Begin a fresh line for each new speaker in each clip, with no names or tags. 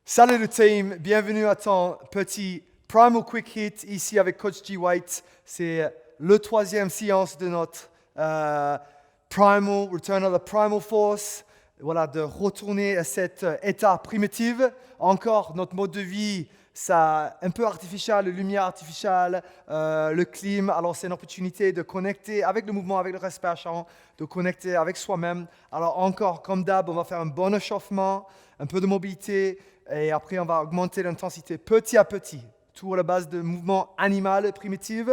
Salut le team, bienvenue à ton petit Primal Quick Hit ici avec Coach G. White. C'est le troisième séance de notre Primal, Return of the Primal Force. Voilà, de retourner à cet état primitif. Encore notre mode de vie, ça un peu artificiel, la lumière artificielle, le climat. Alors c'est une opportunité de connecter avec le mouvement, avec le respiration, de connecter avec soi-même. Alors encore, comme d'hab, on va faire un bon échauffement, un peu de mobilité. Et après, on va augmenter l'intensité petit à petit, tout à la base de mouvements animaux primitifs.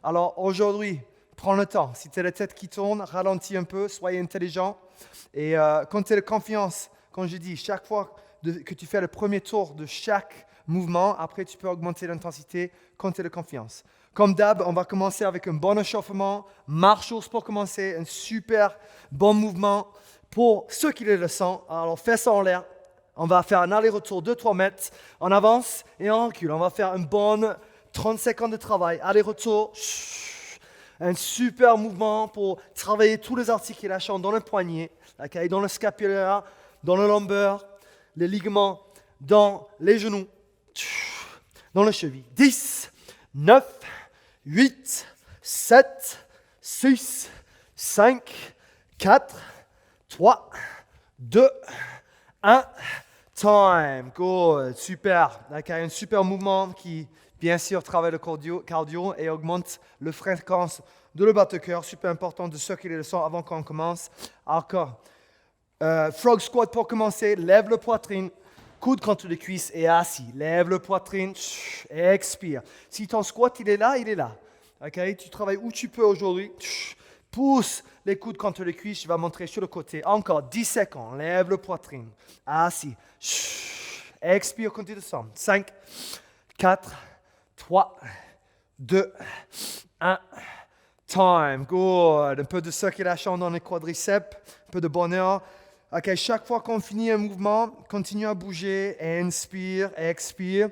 Alors aujourd'hui, prends le temps. Si tu as la tête qui tourne, ralentis un peu, soyez intelligent. Et quand tu as la confiance, comme je dis, chaque fois que tu fais le premier tour de chaque mouvement, après tu peux augmenter l'intensité quand tu as la confiance. Comme d'hab, on va commencer avec un bon échauffement, marche-ours pour commencer, un super bon mouvement pour ceux qui le sentent. Alors fais ça en l'air. On va faire un aller-retour de 3 mètres. On avance et on recule. On va faire une bonne 30 secondes de travail. Aller-retour. Un super mouvement pour travailler tous les articulations dans le poignet, okay, dans le scapulaire, dans le lombaire, les ligaments, dans les genoux, dans le cheville. 10, 9, 8, 7, 6, 5, 4, 3, 2, 1. Time, good, super. Okay, un super mouvement qui, bien sûr, travaille le cardio et augmente la fréquence de le battre-cœur. Super important de circuler le sang avant qu'on commence. Encore. Frog squat pour commencer. Lève le poitrine, coude contre les cuisses et assis. Lève le poitrine, expire. Si ton squat, il est là, il est là. Okay, tu travailles où tu peux aujourd'hui. Pousse les coudes contre les cuisses, je vais montrer sur le côté. Encore 10 secondes, lève le poitrine, assis. Expire, continue de descendre. 5, 4, 3, 2, 1. Time, good. Un peu de circulation dans les quadriceps, un peu de bonheur. Ok, chaque fois qu'on finit un mouvement, continue à bouger. Inspire, expire.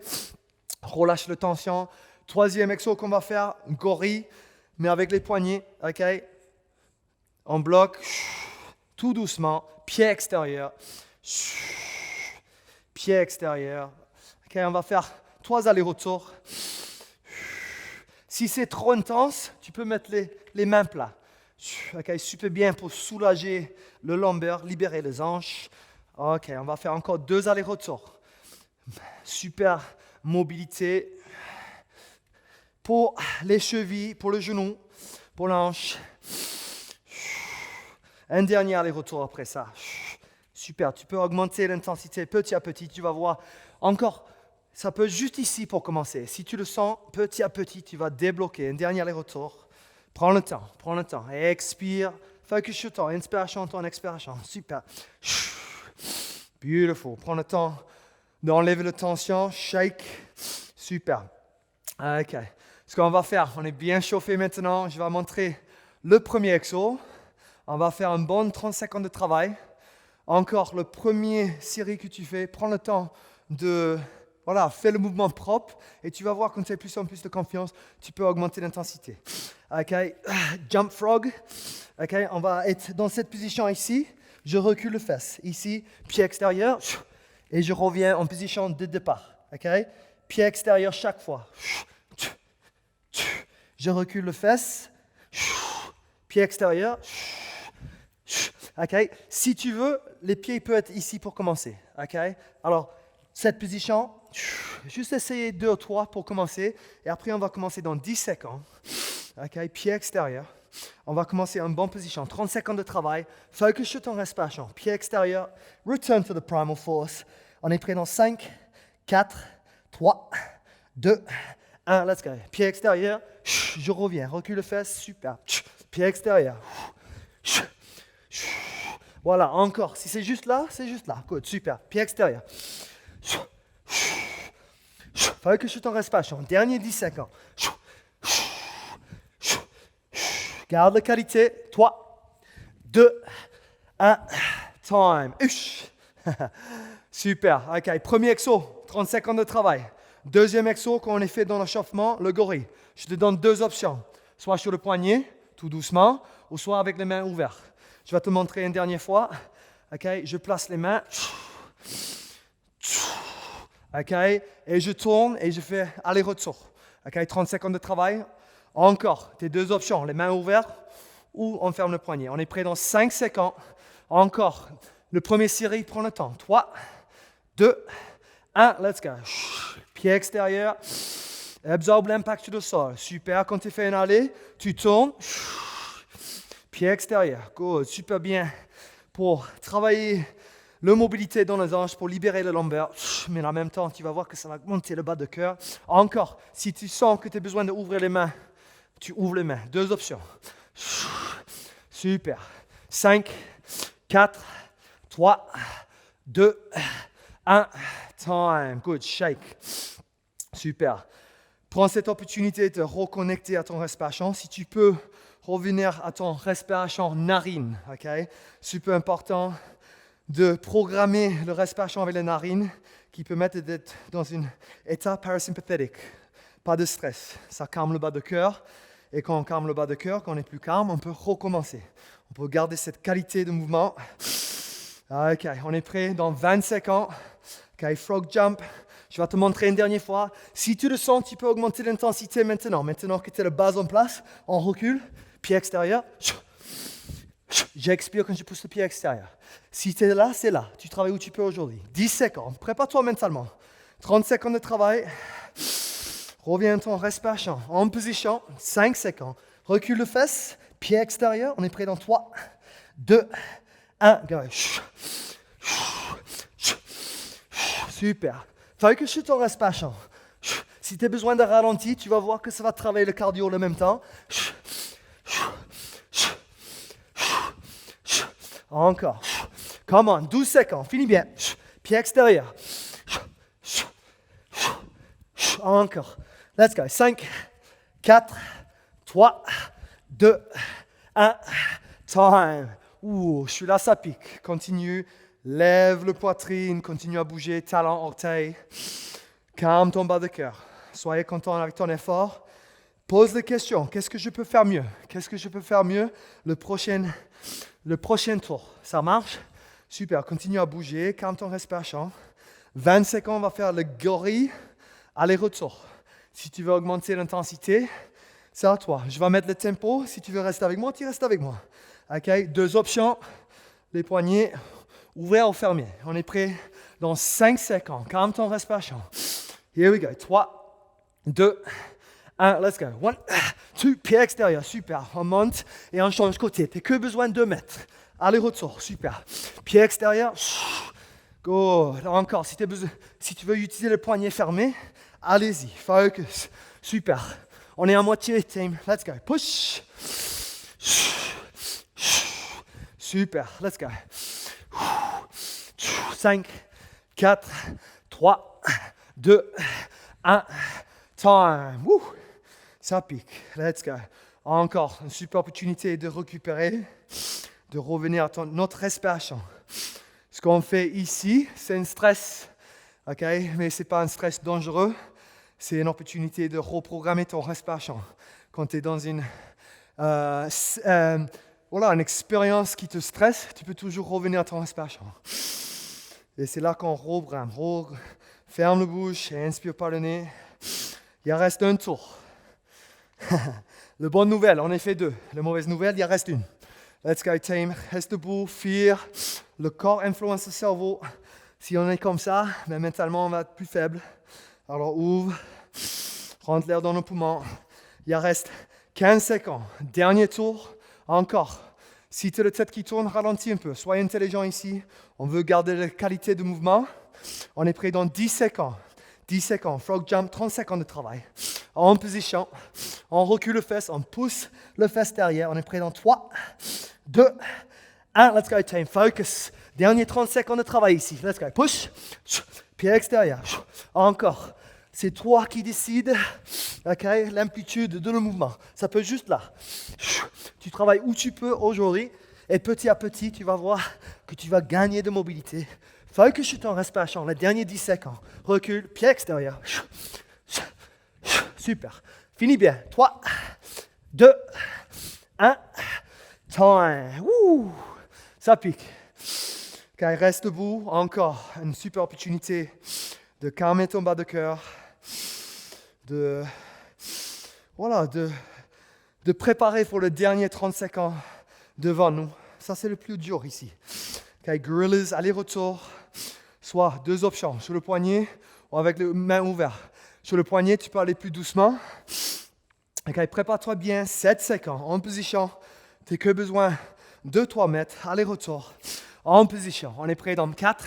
Relâche la tension. Troisième exo qu'on va faire, gorille, mais avec les poignets. Ok. On bloque, tout doucement, pied extérieur, pied extérieur. Ok, on va faire 3 allers-retours. Si c'est trop intense, tu peux mettre les mains plats. Ok, super bien pour soulager le lombaire, libérer les hanches. Ok, on va faire encore 2 allers-retours. Super mobilité pour les chevilles, pour le genou, pour l'hanche. Un dernier aller-retour après ça. Super, tu peux augmenter l'intensité petit à petit. Tu vas voir encore, ça peut juste ici pour commencer. Si tu le sens, petit à petit, tu vas débloquer. Un dernier aller-retour. Prends le temps. Expire. Focus sur ton inspiration, ton expiration. Super. Beautiful. Prends le temps d'enlever la tension. Shake. Super. Ok. Ce qu'on va faire, on est bien chauffé maintenant. Je vais montrer le premier exo. On va faire un bon 30 secondes de travail. Encore, le premier série que tu fais, prends le temps de... Voilà, fais le mouvement propre et tu vas voir quand tu as plus en plus de confiance, tu peux augmenter l'intensité. OK, jump frog. OK, on va être dans cette position ici. Je recule les fesses. Ici, pied extérieur. Et je reviens en position de départ. OK, pied extérieur chaque fois. Je recule les fesses. Pied extérieur. Okay. Si tu veux, les pieds peuvent être ici pour commencer. Okay. Alors, cette position, juste essayer 2 ou 3 pour commencer. Et après, on va commencer dans 10 secondes. Okay. Pied extérieur. On va commencer en bonne position. 30 secondes de travail. Focus sur ton respiration. Pied extérieur. Return to the primal force. On est prêt dans 5, 4, 3, 2, 1. Let's go. Pied extérieur. Je reviens. Recule les fesses. Super. Pied extérieur. Voilà, encore. Si c'est juste là, c'est juste là. Good, super. Pied extérieur. Focus sur ton respiration. Dernier 10 secondes. Garde la qualité. 3, 2, 1. Time. Super. OK. Premier exo, 30 secondes de travail. Deuxième exo qu'on a fait dans l'échauffement, le gorille. Je te donne 2 options. Soit sur le poignet, tout doucement, ou soit avec les mains ouvertes. Je vais te montrer une dernière fois. OK, je place les mains. OK? Et je tourne et je fais aller-retour. OK? 30 secondes de travail. Encore, tes deux options, les mains ouvertes ou on ferme le poignet. On est prêt dans 5 secondes. Encore, le premier série prend le temps. 3, 2, 1, let's go. Pied extérieur, absorbe l'impact sur le sol. Super, quand tu fais un aller, tu tournes. Pied extérieur, good, super bien pour travailler la mobilité dans les hanches, pour libérer le lombaire. Mais en même temps, tu vas voir que ça va monter le bas de cœur. Encore, si tu sens que tu as besoin d'ouvrir les mains, tu ouvres les mains. Deux options. Super. 5, 4, 3, 2, 1. Time. Good. Shake. Super. Prends cette opportunité de reconnecter à ton respiration. Si tu peux revenir à ton respiration narine. Okay? Super important de programmer le respiration avec les narines qui permettent d'être dans un état parasympathique. Pas de stress. Ça calme le bas de cœur. Et quand on calme le bas de cœur, quand on est plus calme, on peut recommencer. On peut garder cette qualité de mouvement. OK, on est prêt dans 20 secondes. OK, frog jump. Je vais te montrer une dernière fois. Si tu le sens, tu peux augmenter l'intensité maintenant. Maintenant que tu as la base en place, on recule. Pied extérieur. J'expire quand je pousse le pied extérieur. Si tu es là, c'est là. Tu travailles où tu peux aujourd'hui. 10 secondes. Prépare-toi mentalement. 30 secondes de travail. Reviens à ton respiration. En position. 5 secondes. Recule le fesse. Pied extérieur. On est prêt dans 3, 2, 1. Go. Super. Focus sur ton respiration. Si tu as besoin de ralenti, tu vas voir que ça va travailler le cardio en même temps. Encore. Come on. 12 secondes. Finis bien. Pied extérieur. Encore. Let's go. 5, 4, 3, 2, 1. Time. Ouh, je suis là, ça pique. Continue. Lève le poitrine. Continue à bouger. Talon, orteil. Calme ton bas de cœur. Soyez content avec ton effort. Pose les questions. Qu'est-ce que je peux faire mieux? Qu'est-ce que je peux faire mieux le prochain tour? Ça marche? Super. Continue à bouger. Calme ton respiration. 20 secondes, on va faire le gorille. Aller-retour. Si tu veux augmenter l'intensité, c'est à toi. Je vais mettre le tempo. Si tu veux rester avec moi, tu restes avec moi. OK? Deux options. Les poignets ouverts ou fermés. On est prêt dans 5 secondes. Calme ton respiration. Here we go. 3, 2, 1. Let's go. 1, 2. Pied extérieur. Super. On monte et on change côté. Tu n'as que besoin de 2 mètres. Aller-retour. Super. Pied extérieur. Go. Encore. Si tu veux utiliser le poignet fermé, allez-y. Focus. Super. On est à moitié, team. Let's go. Push. Super. Let's go. 5, 4, 3, 2, 1. Time. Woo. Ça pique. Let's go. Encore une super opportunité de récupérer, de revenir à notre respiration. Ce qu'on fait ici, c'est un stress, ok? Mais ce n'est pas un stress dangereux. C'est une opportunité de reprogrammer ton respiration. Quand tu es dans une expérience qui te stresse, tu peux toujours revenir à ton respiration. Et c'est là qu'on reprograme. Ferme la bouche et inspire par le nez. Il reste un tour. La bonne nouvelle, on en fait 2. La mauvaise nouvelle, il en reste une. Let's go, team. Reste debout, fear. Le corps influence le cerveau. Si on est comme ça, ben mentalement, on va être plus faible. Alors ouvre, rentre l'air dans nos poumons. Il en reste 15 secondes. Dernier tour, encore. Si tu as la tête qui tourne, ralentis un peu. Soyez intelligent ici. On veut garder la qualité de mouvement. On est prêt dans 10 secondes. 10 secondes. Frog jump, 30 secondes de travail. En position. On recule le fesse. On pousse le fesse derrière. On est prêt dans 3, 2, 1. Let's go, team. Focus. Dernier 30 secondes de travail ici. Let's go. Push. Pied extérieur. Encore. C'est toi qui décides, okay, l'amplitude de le mouvement. Ça peut être juste là. Tu travailles où tu peux aujourd'hui. Et petit à petit, tu vas voir que tu vas gagner de mobilité. Focus sur ton respiration. Les derniers 10 secondes. Recule. Pied extérieur. Super. Finis bien. 3, 2, 1. Time. Woo. Ça pique. Okay, reste debout. Encore une super opportunité de calmer ton bas de cœur, de préparer pour le dernier 30 secondes devant nous. Ça, c'est le plus dur ici. Okay, gorillas, aller-retour, soit deux options, sur le poignet ou avec les mains ouvertes. Sur le poignet, tu peux aller plus doucement. Okay, prépare-toi bien, 7 secondes en position. Tu n'as que besoin de 3 mètres, aller-retour, en position. On est prêt dans 4,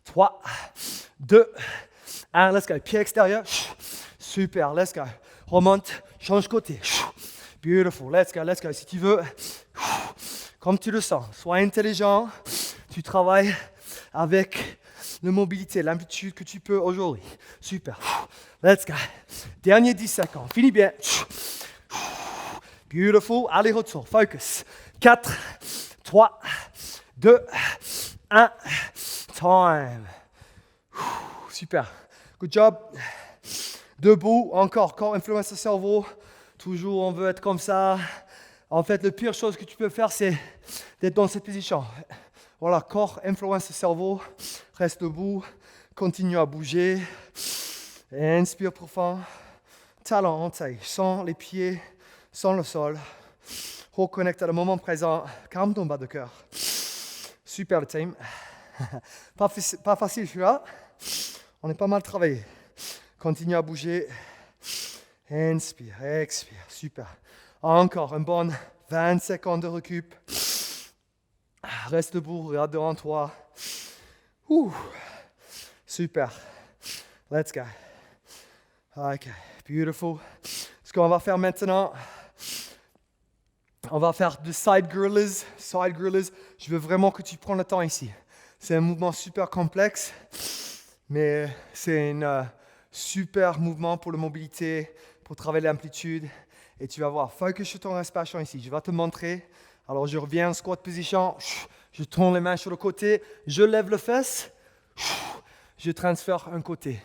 3, 2, 1. Let's go. Pied extérieur. Super, let's go. Remonte, change côté. Beautiful, let's go, let's go. Si tu veux, comme tu le sens, sois intelligent. Tu travailles avec la mobilité, l'amplitude que tu peux aujourd'hui. Super. Let's go. Dernier 10 secondes. Finis bien. Beautiful. Allez-retour. Focus. 4, 3, 2, 1. Time. Super. Good job. Debout. Encore. Corps influence le cerveau. Toujours, on veut être comme ça. En fait, la pire chose que tu peux faire, c'est d'être dans cette position. Voilà, corps influence le cerveau. Reste debout. Continue à bouger. Inspire profond. Talon en taille. Sans les pieds, sans le sol. Reconnecte à le moment présent. Calme ton bas de cœur. Super le team. Pas facile celui-là. On est pas mal travaillé. Continue à bouger. Inspire, expire. Super. Encore un bon 20 secondes de récup. Reste debout, regarde devant toi. Super. Let's go. Ok, beautiful. Ce qu'on va faire maintenant, on va faire de side gorillas. Side gorillas, je veux vraiment que tu prennes le temps ici. C'est un mouvement super complexe, mais c'est un super mouvement pour la mobilité, pour travailler l'amplitude. Et tu vas voir, focus sur ton respiration ici. Je vais te montrer. Alors, je reviens en squat position. Je tourne les mains sur le côté. Je lève le fesse. Je transfère un côté.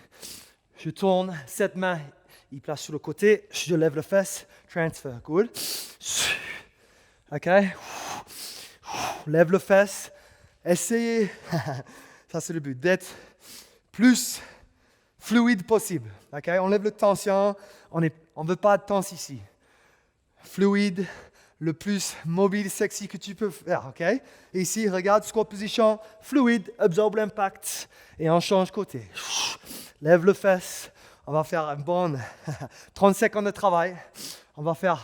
Je tourne cette main. Il place sur le côté. Je lève le fesse. Transfer. Good. OK. Lève le fesse. Essayez. Ça, c'est le but. D'être plus fluide possible. OK. On lève la tension. On ne veut pas de tension ici. Fluide, le plus mobile, sexy que tu peux faire, ok? Et ici, regarde, squat position, fluide, absorbe l'impact, et on change côté. Lève le fesse, on va faire un bon 30 secondes de travail, on va faire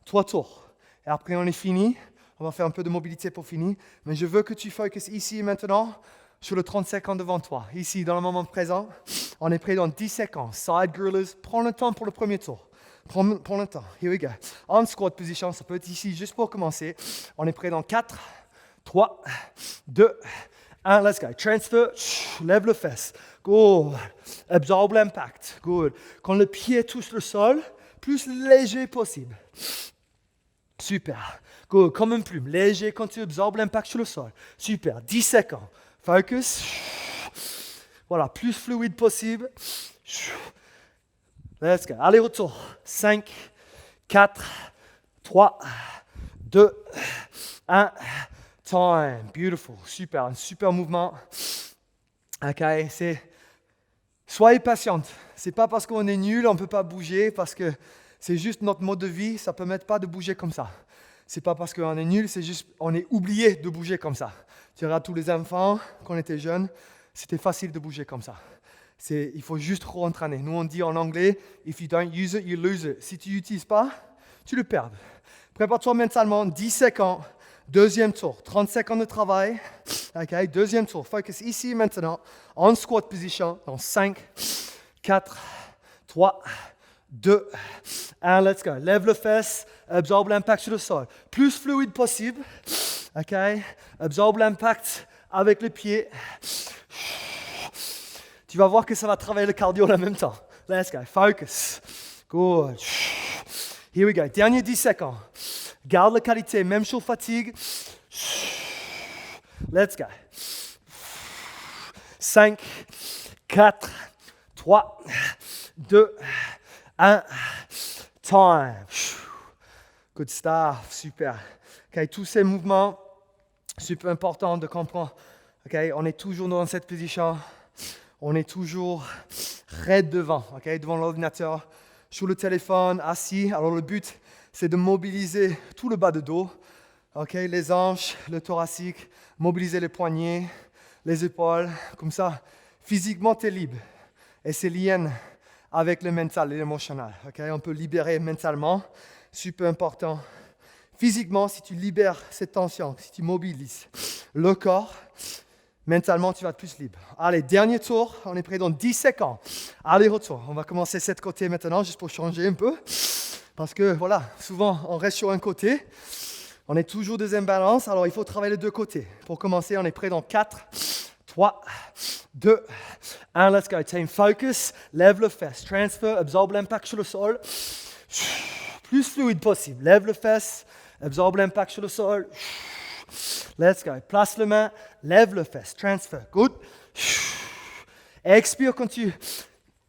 3 tours, et après on est fini, on va faire un peu de mobilité pour finir, mais je veux que tu focuses ici et maintenant sur le 30 secondes devant toi, ici, dans le moment présent, on est prêt dans 10 secondes, side gorillas, prends le temps pour le premier tour. Prends le temps. Here we go. En squat position, ça peut être ici juste pour commencer. On est prêt dans 4, 3, 2, 1. Let's go. Transfer. Lève le fesse. Good. Absorbe l'impact. Good. Quand le pied touche le sol, plus léger possible. Super. Good. Comme une plume. Léger quand tu absorbes l'impact sur le sol. Super. 10 secondes. Focus. Voilà. Plus fluide possible. Let's go. Allez, retour. 5, 4, 3, 2, 1. Time. Beautiful. Super. Un super mouvement. OK. Soyez patiente. C'est pas parce qu'on est nul, on ne peut pas bouger, parce que c'est juste notre mode de vie. Ça ne permet pas de bouger comme ça. C'est pas parce qu'on est nul, c'est juste on est oublié de bouger comme ça. Tu regardes tous les enfants, quand on était jeunes, c'était facile de bouger comme ça. Il faut juste re-entraîner. Nous, on dit en anglais, if you don't use it, you lose it. Si tu n'utilises pas, tu le perds. Prépare-toi mentalement, 10 secondes, deuxième tour, 30 secondes de travail. Okay, deuxième tour, focus ici maintenant, en squat position, dans 5, 4, 3, 2, 1, let's go. Lève le fesse, absorbe l'impact sur le sol. Plus fluide possible. Okay, absorbe l'impact avec les pieds. Tu vas voir que ça va travailler le cardio en même temps. Let's go. Focus. Good. Here we go. Dernier 10 secondes. Garde la qualité. Même sur fatigue. Let's go. 5, 4, 3, 2, 1. Time. Good stuff. Super. Okay, tous ces mouvements, super important de comprendre. Okay, on est toujours dans cette position. on est toujours raide devant, devant l'ordinateur, sur le téléphone, assis. Alors le but, c'est de mobiliser tout le bas de dos, les hanches, le thoracique, mobiliser les poignets, les épaules, comme ça, physiquement, tu es libre. Et c'est lié avec le mental et l'émotionnel. On peut libérer mentalement, super important. Physiquement, si tu libères cette tension, si tu mobilises le corps, mentalement, tu vas être plus libre. Allez, dernier tour, on est prêt dans 10 secondes. Allez, retour. On va commencer cette côté maintenant, juste pour changer un peu. Parce que, voilà, souvent, on reste sur un côté. On est toujours des imbalances, alors il faut travailler les deux côtés. Pour commencer, on est prêt dans 4, 3, 2, 1. Let's go. Team focus. Lève le fesse. Transfer. Absorbe l'impact sur le sol. Plus fluide possible. Lève le fesse. Absorbe l'impact sur le sol. Let's go. Place le main. Lève le fesse. Transfer. Good. Expire quand tu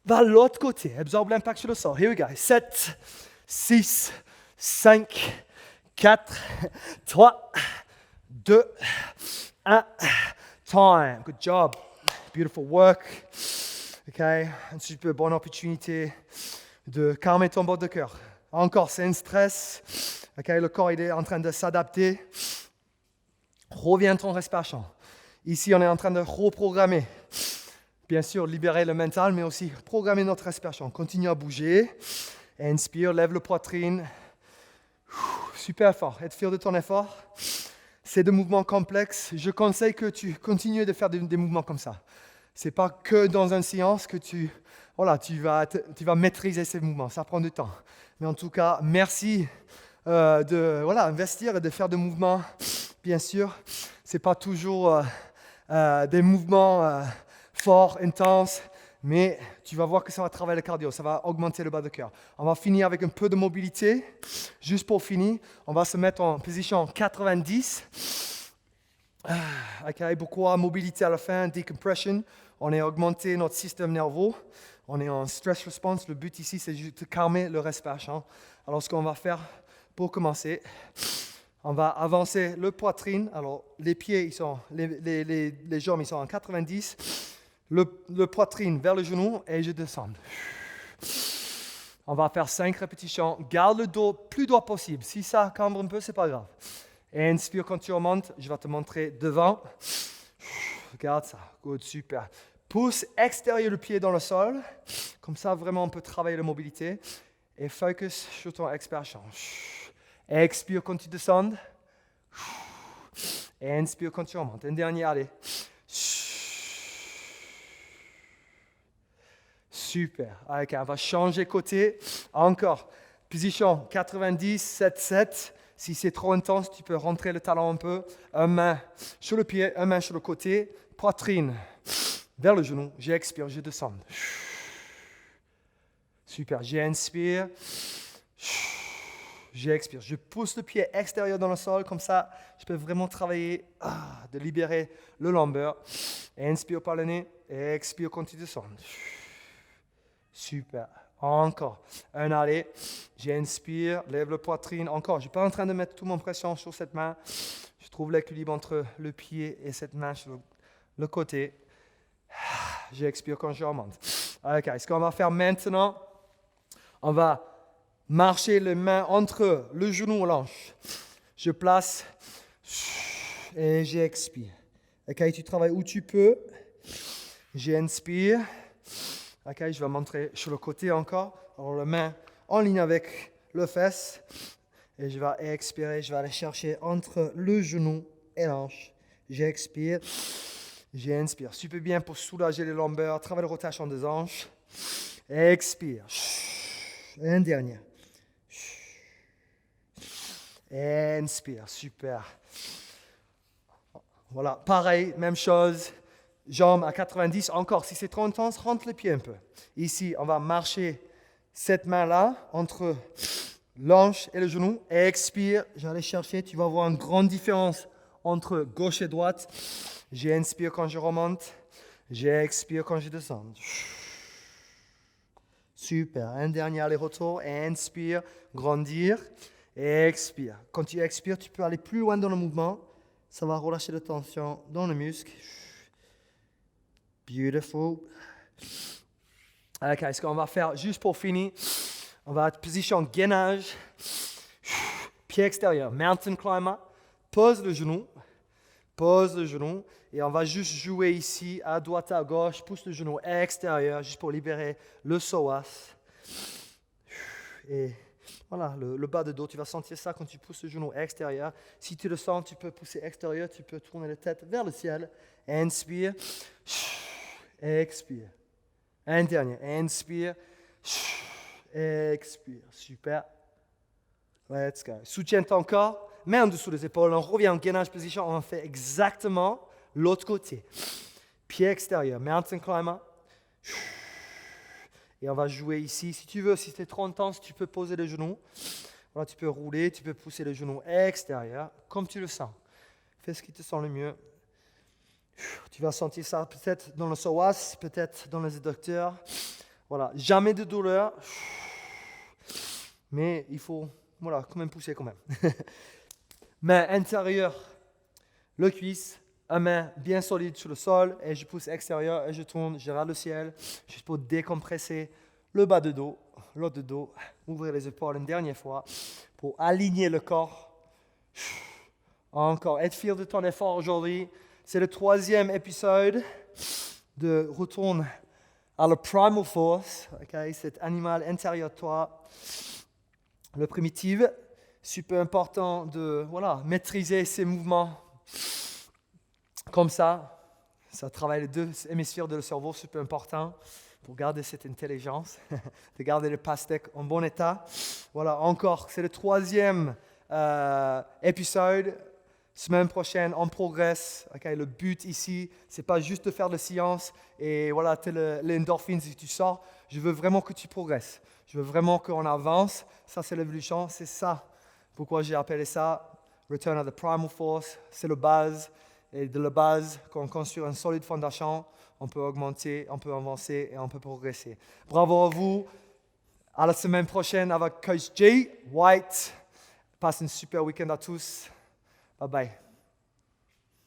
vas de l'autre côté. Absorbe l'impact sur le sol. Here we go. 7, 6, 5, 4, 3, 2, 1. Time. Good job. Beautiful work. Une super bonne opportunité de calmer ton bord de cœur. Encore, c'est un stress. Le corps il est en train de s'adapter. Reviens ton respiration. Ici, on est en train de reprogrammer. Bien sûr, libérer le mental, mais aussi programmer notre respiration. Continue à bouger. Inspire, lève le poitrine. Super fort. Être fier de ton effort. C'est des mouvements complexes. Je conseille que tu continues de faire des mouvements comme ça. Ce n'est pas que dans une séance que tu vas maîtriser ces mouvements. Ça prend du temps. Mais en tout cas, merci investir et de faire des mouvements. Bien sûr, ce n'est pas toujours des mouvements forts, intenses, mais tu vas voir que ça va travailler le cardio, ça va augmenter le bas de cœur. On va finir avec un peu de mobilité. Juste pour finir, on va se mettre en position 90. Pourquoi mobilité à la fin, decompression. On a augmenté notre système nerveux. On est en stress response. Le but ici, c'est juste de calmer le respiration. Alors, ce qu'on va faire pour commencer, on va avancer le poitrine. Alors, les pieds, les jambes, ils sont en 90. Le poitrine vers le genou et je descends. On va faire 5 répétitions. Garde le dos plus droit possible. Si ça cambre un peu, ce n'est pas grave. Inspire quand tu remontes. Je vais te montrer devant. Regarde ça. Good, super. Pouce extérieur du pied dans le sol. Comme ça, vraiment, on peut travailler la mobilité. Et focus sur ton expiration. Expire quand tu descends. Inspire quand tu remontes. Un dernier, allez. Super. Ok, on va changer côté. Encore. Position 90, 7, 7. Si c'est trop intense, tu peux rentrer le talon un peu. Une main sur le pied, une main sur le côté. Poitrine vers le genou. J'expire, je descends. Super. J'inspire. J'expire. Je pousse le pied extérieur dans le sol. Comme ça, je peux vraiment travailler de libérer le lombaire. Inspire par le nez. Expire quand tu descends. Super. Encore. Un aller. J'inspire. Lève le poitrine. Encore. Je ne suis pas en train de mettre toute mon pression sur cette main. Je trouve l'équilibre entre le pied et cette main sur le côté. J'expire quand je remonte. Ok. Ce qu'on va faire maintenant, on va marcher les mains entre le genou et l'hanche. Je place et j'expire. Ok. Tu travailles où tu peux. J'inspire. Ok, je vais montrer sur le côté encore. Alors, la main en ligne avec le fesse. Et je vais expirer. Je vais aller chercher entre le genou et l'hanche. J'expire. J'inspire. Super bien pour soulager les lombaires. Travailler la rotation des hanches. Expire. Un dernier. Inspire. Super. Voilà. Pareil, même chose. Jambes à 90, encore, si c'est trop intense, rentre les pieds un peu. Ici, on va marcher cette main-là entre l'hanche et le genou. Expire, j'allais chercher, tu vas voir une grande différence entre gauche et droite. J'inspire quand je remonte, j'expire quand je descends. Super, un dernier aller-retour, inspire, grandir, expire. Quand tu expires, tu peux aller plus loin dans le mouvement, ça va relâcher la tension dans le muscle. Beautiful. Ok, ce qu'on va faire juste pour finir, on va être position gainage, pied extérieur, mountain climber, pose le genou, et on va juste jouer ici, à droite, à gauche, pousse le genou extérieur, juste pour libérer le psoas. Et voilà, le bas de dos, tu vas sentir ça quand tu pousses le genou extérieur. Si tu le sens, tu peux pousser extérieur, tu peux tourner la tête vers le ciel. Inspire, expire. Un dernier, inspire, expire. Super. Let's go. Soutiens ton corps, main en dessous des épaules, on revient en gainage position, on fait exactement l'autre côté. Pied extérieur, mountain climber. Et on va jouer ici. Si tu veux, si c'est trop intense, tu peux poser les genoux. Voilà, tu peux rouler, tu peux pousser les genoux extérieurs, comme tu le sens. Fais ce qui te sent le mieux. Tu vas sentir ça peut-être dans le psoas, peut-être dans les adducteurs. Voilà, jamais de douleur. Mais il faut, voilà, quand même pousser quand même. Main intérieure, le cuisse, une main bien solide sur le sol, et je pousse extérieur, et je tourne, je regarde le ciel, juste pour décompresser le bas de dos, l'autre de dos, ouvrir les épaules une dernière fois, pour aligner le corps. Encore, être fier de ton effort aujourd'hui. C'est le 3e épisode de Retourne à la Primal Force, okay? Cet animal intérieur de toi, le primitif. Super important de maîtriser ces mouvements comme ça. Ça travaille les 2 hémisphères de le cerveau, super important pour garder cette intelligence, de garder le pastèque en bon état. Voilà, encore, c'est le 3e épisode. Semaine prochaine, on progresse. Okay? Le but ici, c'est pas juste de faire de science et voilà, les endorphines si tu sors. Je veux vraiment que tu progresses. Je veux vraiment qu'on avance. Ça, c'est l'évolution. C'est ça. Pourquoi j'ai appelé ça Return of the Primal Force. C'est la base. Et de la base, quand on construit une solide fondation, on peut augmenter, on peut avancer et on peut progresser. Bravo à vous. À la semaine prochaine avec Coach Jay White. Passe un super week-end à tous. Bye bye.